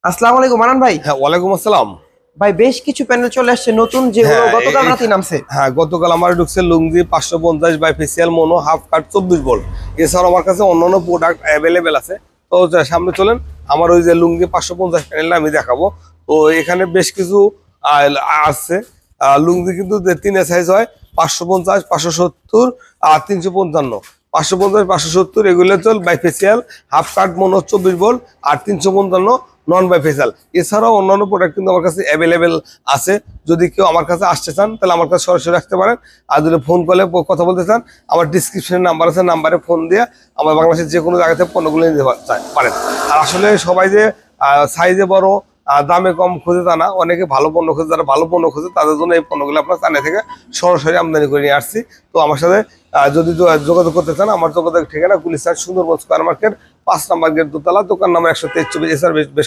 আসসালামু আলাইকুম মানান ভাই। হ্যাঁ, ওয়ালাইকুম আসসালাম। ভাই বেশ কিছু প্যানেল চলে আসছে নতুন, যেগুলো হ্যাঁ, গতকাল রাতে নামছে। হ্যাঁ, গতকাল আমার ঢুকছে Longi 550 bifacial mono half cut 24 volt. এছাড়াও আমার কাছে অন্যান্য প্রোডাক্ট অ্যাভেলেবেল আছে। তো সামনে চলেন, আমার ওই যে লুঙ্গি 550 প্যানেলটা আমি দেখাবো। তো এখানে বেশ কিছু আছে। লুঙ্গি কিন্তু তিনের সাইজ হয়, 550, 570 আর 355। 550, 570 এগুলো চল bifacial, half cut mono 24 volt, আর 355 নন বাই ফেসিয়াল। এছাড়াও অন্যান্য প্রোডাক্ট কিন্তু আমার কাছে অ্যাভেলেবেল আছে। যদি কেউ আমার কাছে আসতে চান তাহলে আমার কাছে সরাসরি আসতে পারেন। আর যদি ফোন কলে কথা বলতে চান, আমার ডিসক্রিপশনে নাম্বার আছে, নাম্বারে ফোন দিয়ে আমার বাংলাদেশের যে কোনো জায়গা থেকে পণ্যগুলো নিতে পারেন। আর আসলে সবাই যে সাইজে বড় দামে কম খুঁজে তা না, অনেকে ভালো পণ্য খুঁজে, যারা ভালো পণ্য খুঁজে তাদের জন্য এই পণ্যগুলো আপনার চায়না থেকে সরাসরি আমদানি করে নিয়ে আসছি। তো আমার সাথে যদি যোগাযোগ করতে চান, আমার যোগাযোগ ঠিকানা গুলিস্তান সুন্দরবন স্কয়ার মার্কেট, 5 নম্বর গেট, দোতলা, দোকান নাম্বার 123। এছাড়া বেশ